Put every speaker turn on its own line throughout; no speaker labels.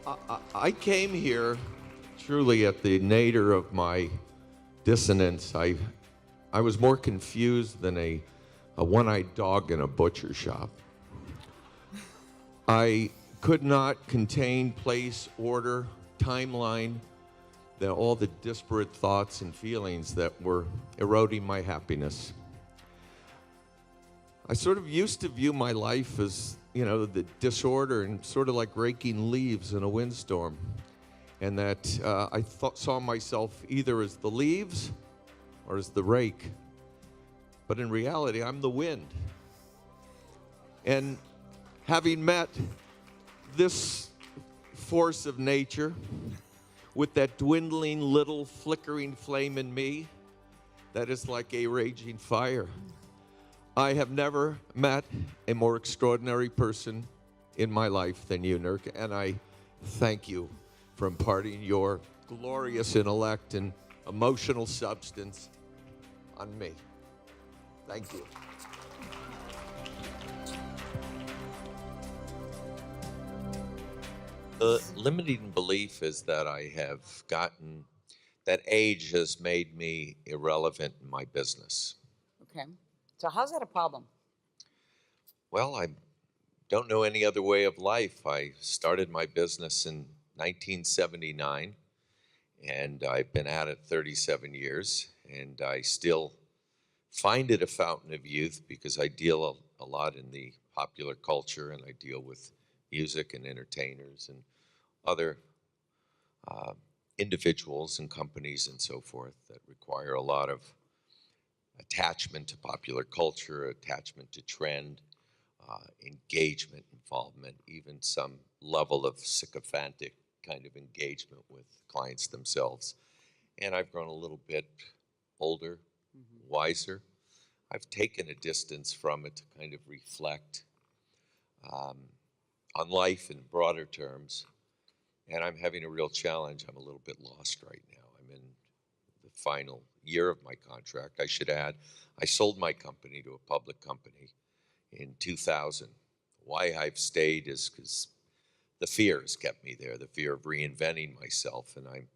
I came here truly at the nadir of my dissonance. I was more confused than a one-eyed dog in a butcher shop. I could not contain place, order, timeline, all the disparate thoughts and feelings that were eroding my happiness. I sort of used to view my life as, the disorder and sort of like raking leaves in a windstorm. And that saw myself either as the leaves or as the rake. But in reality, I'm the wind. And having met this force of nature with that dwindling little flickering flame in me that is like a raging fire, I have never met a more extraordinary person in my life than you, Niurka, and I thank you for imparting your glorious intellect and emotional substance on me. Thank you. The limiting belief is that that age has made me irrelevant in my business.
Okay. So how's that a problem?
Well, I don't know any other way of life. I started my business in 1979, and I've been at it 37 years, and I still find it a fountain of youth because I deal a lot in the popular culture, and I deal with music and entertainers and other individuals and companies and so forth that require a lot of attachment to popular culture, attachment to trend, engagement, involvement, even some level of sycophantic kind of engagement with clients themselves. And I've grown a little bit older, wiser. I've taken a distance from it to kind of reflect on life in broader terms. And I'm having a real challenge. I'm a little bit lost right now. I'm in the final year of my contract. I should add, I sold my company to a public company in 2000. Why I've stayed is because the fear has kept me there, the fear of reinventing myself. And I'm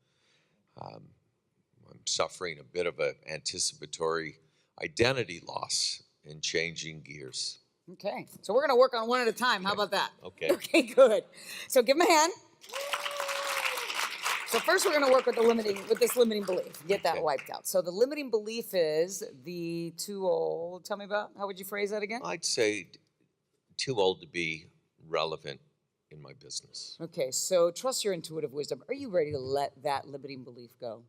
suffering a bit of an anticipatory identity loss in changing gears.
Okay. So we're going to work on one at a time. How about that?
Okay.
Okay, good. So give him a hand. So first we're going to work with this limiting belief. Get that wiped out. So the limiting belief is the too old. Tell me about, how would you phrase that again?
I'd say too old to be relevant in my business.
Okay, so trust your intuitive wisdom. Are you ready to let that limiting belief go?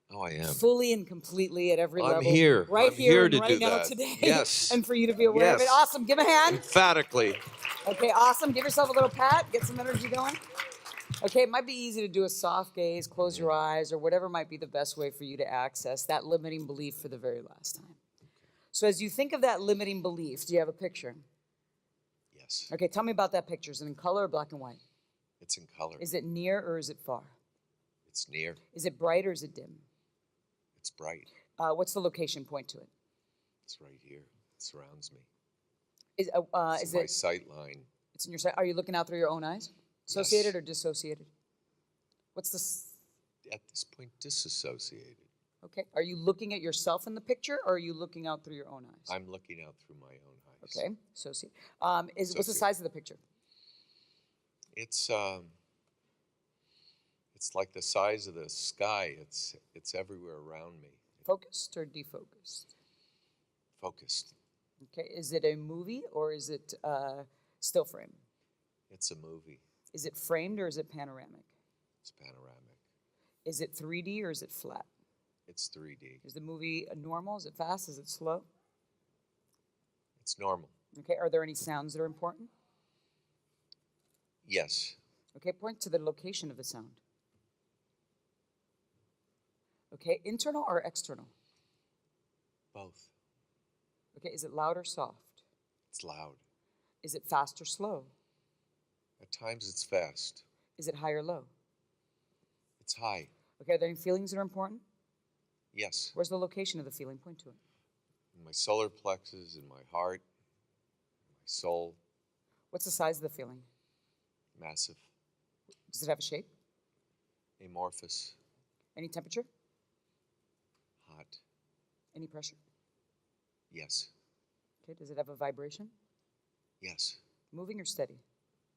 Oh, I am.
Fully and completely at every level.
I'm here.
Right
I'm
here
to
and right
do
now
that.
today.
Yes.
And for you to be aware of it. Awesome. Give a hand.
Emphatically.
Okay, awesome. Give yourself a little pat. Get some energy going. Okay, it might be easy to do a soft gaze, close your eyes, or whatever might be the best way for you to access that limiting belief for the very last time. So as you think of that limiting belief, do you have a picture?
Yes.
Okay, tell me about that picture. Is it in color or black and white?
It's in color.
Is it near or is it far?
It's near.
Is it bright or is it dim?
It's bright.
What's the location? Point to it.
It's right here. It surrounds me.
Is
It's in my
it?
sight line.
It's in your sight. Are you looking out through your own eyes? Associated or dissociated? What's this?
At this point, disassociated.
Okay. Are you looking at yourself in the picture, or are you looking out through your own eyes?
I'm looking out through my own eyes.
Okay. Associate. What's the size of the picture?
It's like the size of the sky. It's everywhere around me.
Focused or defocused?
Focused.
Okay. Is it a movie or is it still frame?
It's a movie.
Is it framed or is it panoramic?
It's panoramic.
Is it 3D or is it flat?
It's 3D.
Is the movie normal? Is it fast? Is it slow?
It's normal.
Okay. Are there any sounds that are important?
Yes.
Okay. Point to the location of the sound. Okay. Internal or external?
Both.
Okay. Is it loud or soft?
It's loud.
Is it fast or slow?
At times it's fast.
Is it high or low?
It's high.
Okay, are there any feelings that are important?
Yes.
Where's the location of the feeling? Point to it.
In my solar plexus, in my heart, my soul.
What's the size of the feeling?
Massive.
Does it have a shape?
Amorphous.
Any temperature?
Hot.
Any pressure?
Yes.
Okay, does it have a vibration?
Yes.
Moving or steady?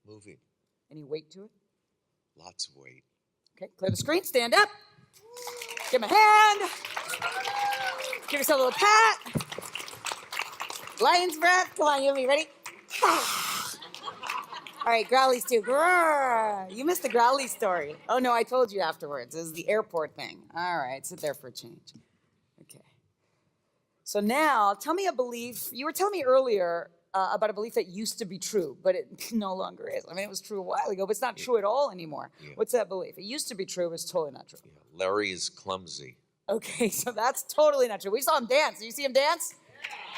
Moving.
Any weight to it?
Lots of weight.
Okay, clear the screen, stand up. Give him a hand. Give yourself a little pat. Lion's breath. Come on, you and me, ready? All right, growlies too. Grrr. You missed the growly story. Oh no, I told you afterwards. It was the airport thing. All right, sit there for a change. Okay. So now, tell me a belief. You were telling me earlier about a belief that used to be true, but it no longer is. I mean, it was true a while ago, but it's not true at all anymore.
Yeah.
What's that belief? It used to be true, but it's totally not true.
Yeah. Larry is clumsy.
Okay, so that's totally not true. We saw him dance. Did you see him dance?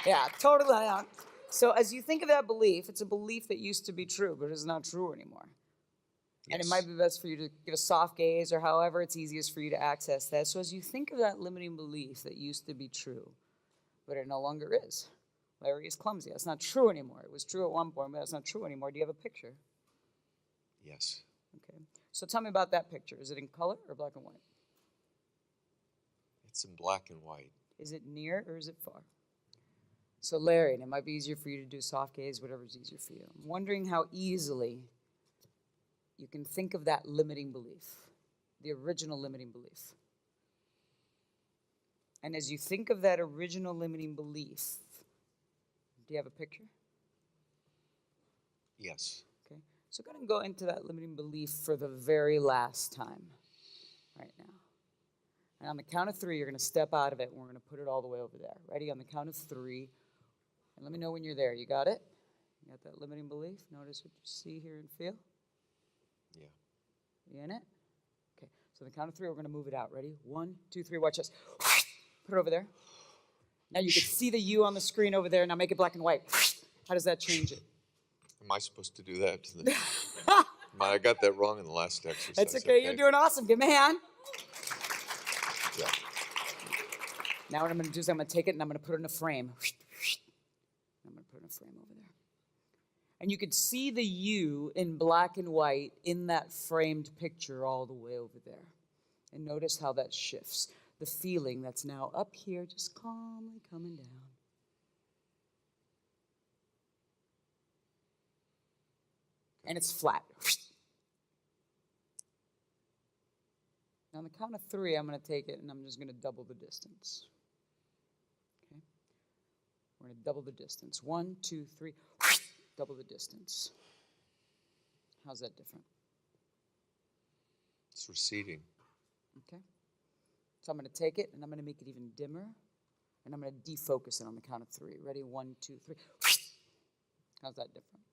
Yeah, totally not. So as you think of that belief, it's a belief that used to be true, but is not true anymore.
Yes.
And it might be best for you to give a soft gaze or however it's easiest for you to access that. So as you think of that limiting belief that used to be true, but it no longer is. Larry is clumsy. That's not true anymore. It was true at one point, but that's not true anymore. Do you have a picture?
Yes.
Okay. So tell me about that picture. Is it in color or black and white?
It's in black and white.
Is it near or is it far? So Larry, and it might be easier for you to do soft gaze, whatever's easier for you. I'm wondering how easily you can think of that limiting belief, the original limiting belief. And as you think of that original limiting belief, do you have a picture?
Yes.
Okay. So go ahead and go into that limiting belief for the very last time right now. And on the count of 3, you're going to step out of it, and we're going to put it all the way over there. Ready? On the count of 3. And let me know when you're there. You got it? You got that limiting belief? Notice what you see, hear, and feel?
Yeah.
You in it? Okay. So on the count of 3, we're going to move it out. Ready? 1, 2, 3. Watch this. Put it over there. Now you can see the U on the screen over there. Now make it black and white. How does that change it?
Am I supposed to do that? I got that wrong in the last exercise.
That's okay. You're doing awesome. Give me a hand.
Yeah.
Now what I'm going to do is I'm going to take it and I'm going to put it in a frame. I'm going to put it in a frame over there. And you can see the U in black and white in that framed picture all the way over there. And notice how that shifts. The feeling that's now up here just calmly coming down. And it's flat. Now on the count of 3, I'm going to take it and I'm just going to double the distance. Okay? We're going to double the distance. 1, 2, 3. Double the distance. How's that different?
It's receding.
Okay? So I'm going to take it and I'm going to make it even dimmer. And I'm going to defocus it on the count of 3. Ready? 1, 2, 3. How's that different?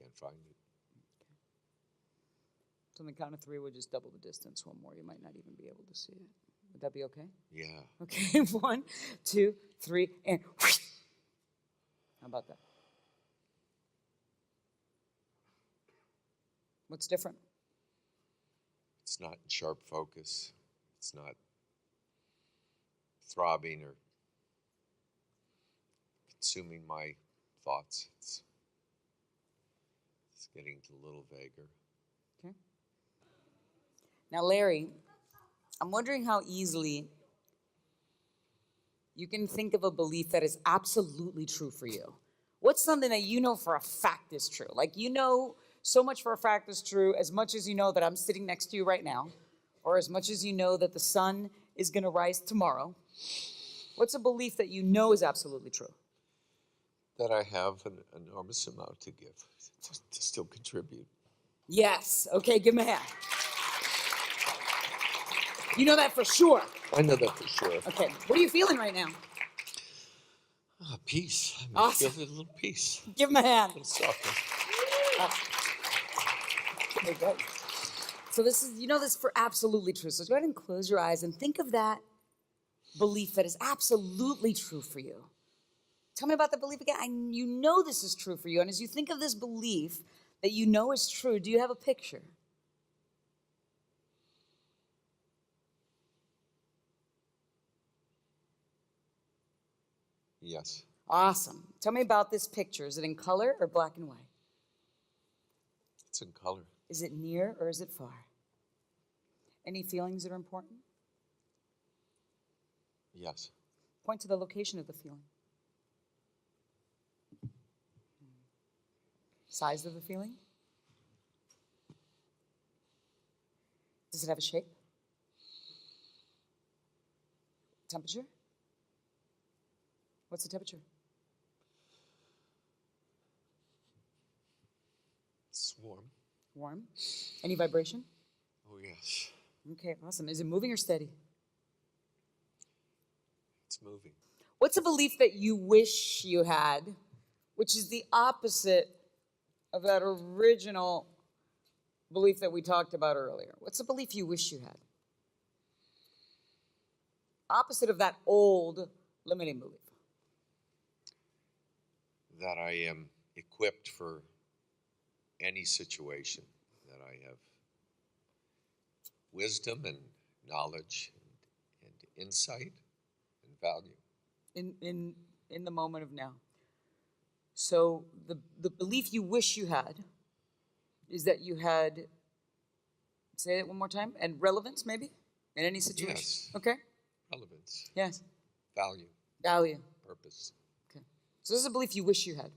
Can't find it.
Okay. So on the count of 3, we'll just double the distance one more. You might not even be able to see it. Would that be okay?
Yeah.
Okay, 1, 2, 3, and how about that? What's different?
It's not in sharp focus. It's not throbbing or consuming my thoughts. It's getting a little vaguer.
Okay. Now, Larry, I'm wondering how easily you can think of a belief that is absolutely true for you. What's something that you know for a fact is true? Like you know so much for a fact is true, as much as you know that I'm sitting next to you right now, or as much as you know that the sun is going to rise tomorrow. What's a belief that you know is absolutely true?
That I have an enormous amount to give, to still contribute.
Yes. Okay, give me a hand. You know that for sure.
I know that for sure.
Okay, what are you feeling right now?
Peace.
Awesome.
I feel a little peace.
Give him a hand.
A little softness.
Okay, good. So this is, you know this for absolutely true. So go ahead and close your eyes and think of that belief that is absolutely true for you. Tell me about the belief again. You know this is true for you. And as you think of this belief that you know is true, do you have a picture?
Yes.
Awesome. Tell me about this picture. Is it in color or black and white?
It's in color.
Is it near or is it far? Any feelings that are important?
Yes.
Point to the location of the feeling. Size of the feeling? Does it have a shape? Temperature? What's the temperature?
It's warm.
Warm. Any vibration?
Oh, yes.
Okay, awesome. Is it moving or steady?
It's moving.
What's a belief that you wish you had, which is the opposite of that original belief that we talked about earlier? What's a belief you wish you had? Opposite of that old limiting belief.
That I am equipped for any situation, that I have wisdom and knowledge and insight and value.
In the moment of now. So the belief you wish you had is that you had, say it one more time, and relevance maybe in any situation.
Yes.
Okay.
Relevance.
Yes.
Value.
Value.
Purpose.
Okay. So this is a belief you wish you had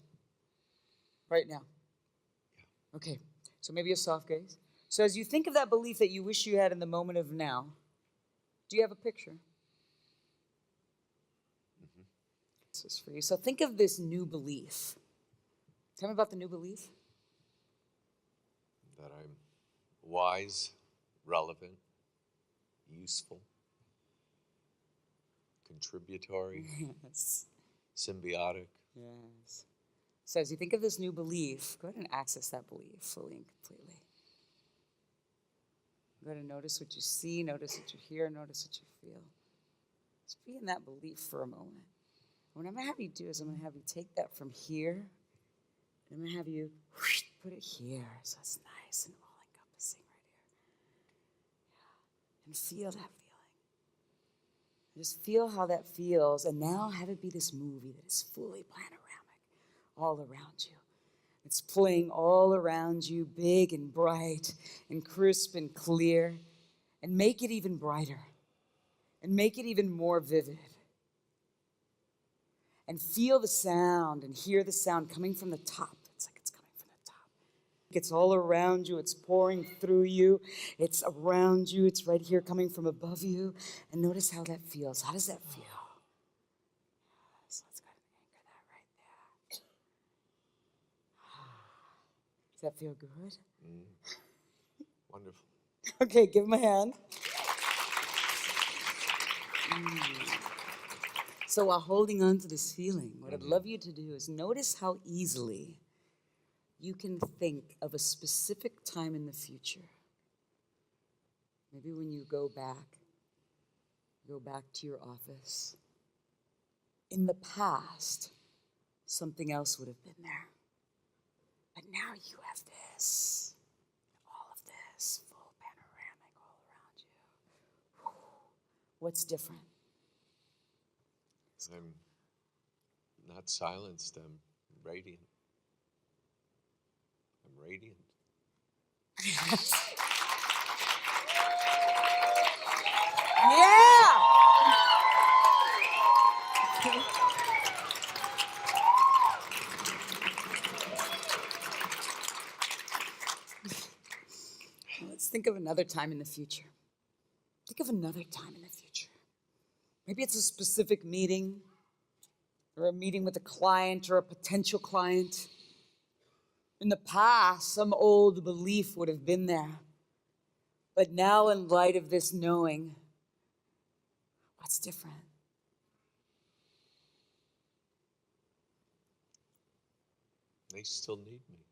right now.
Yeah.
Okay. So maybe a soft gaze. So as you think of that belief that you wish you had in the moment of now, do you have a picture?
Mm-hmm.
This is for you. So think of this new belief. Tell me about the new belief.
That I'm wise, relevant, useful, contributory,
Yes.
symbiotic.
Yes. So as you think of this new belief, go ahead and access that belief fully and completely. Go ahead and notice what you see, notice what you hear, notice what you feel. Just be in that belief for a moment. What I'm going to have you do is I'm going to have you take that from here, and I'm going to have you put it here, so it's nice and all-encompassing right here. Yeah. And feel that feeling. Just feel how that feels, and now have it be this movie that is fully panoramic all around you. It's playing all around you, big and bright and crisp and clear, and make it even brighter and make it even more vivid. And feel the sound and hear the sound coming from the top. It's like it's coming from the top. It's all around you. It's pouring through you. It's around you. It's right here coming from above you. And notice how that feels. How does that feel? So let's go ahead and anchor that right there. Does that feel good?
Wonderful.
Okay, give him a hand. So while holding on to this feeling, what I'd love you to do is notice how easily you can think of a specific time in the future. Maybe when you go back to your office. In the past, something else would have been there. But now you have this, all of this, full panoramic all around you. What's different?
I'm not silenced. I'm radiant. I'm radiant.
Yeah! Let's think of another time in the future. Think of another time in the future. Maybe it's a specific meeting, or a meeting with a client or a potential client. In the past, some old belief would have been there. But now, in light of this knowing, what's different?
They still need me.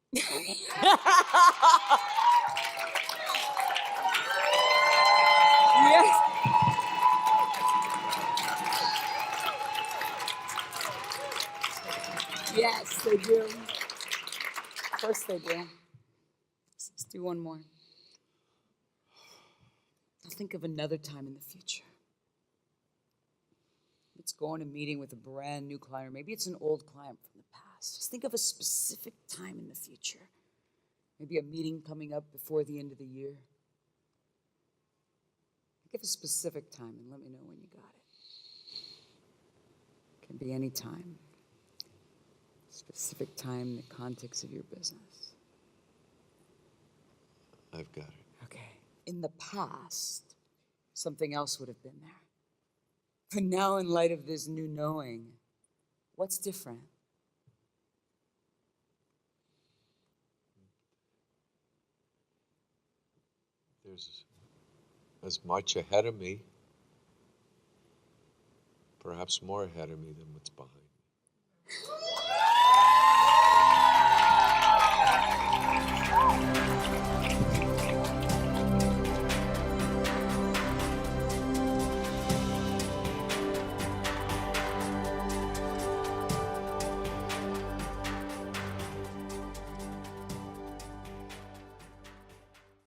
Yes. Yes, they do. Of course they do. Let's do one more. I'll think of another time in the future. It's going to a meeting with a brand new client, or maybe it's an old client from the past. Just think of a specific time in the future. Maybe a meeting coming up before the end of the year. Give a specific time and let me know when you got it. Can be any time. Specific time in the context of your business.
I've got it.
Okay. In the past, something else would have been there. But now, in light of this new knowing, what's different?
There's as much ahead of me, perhaps more ahead of me than what's behind me.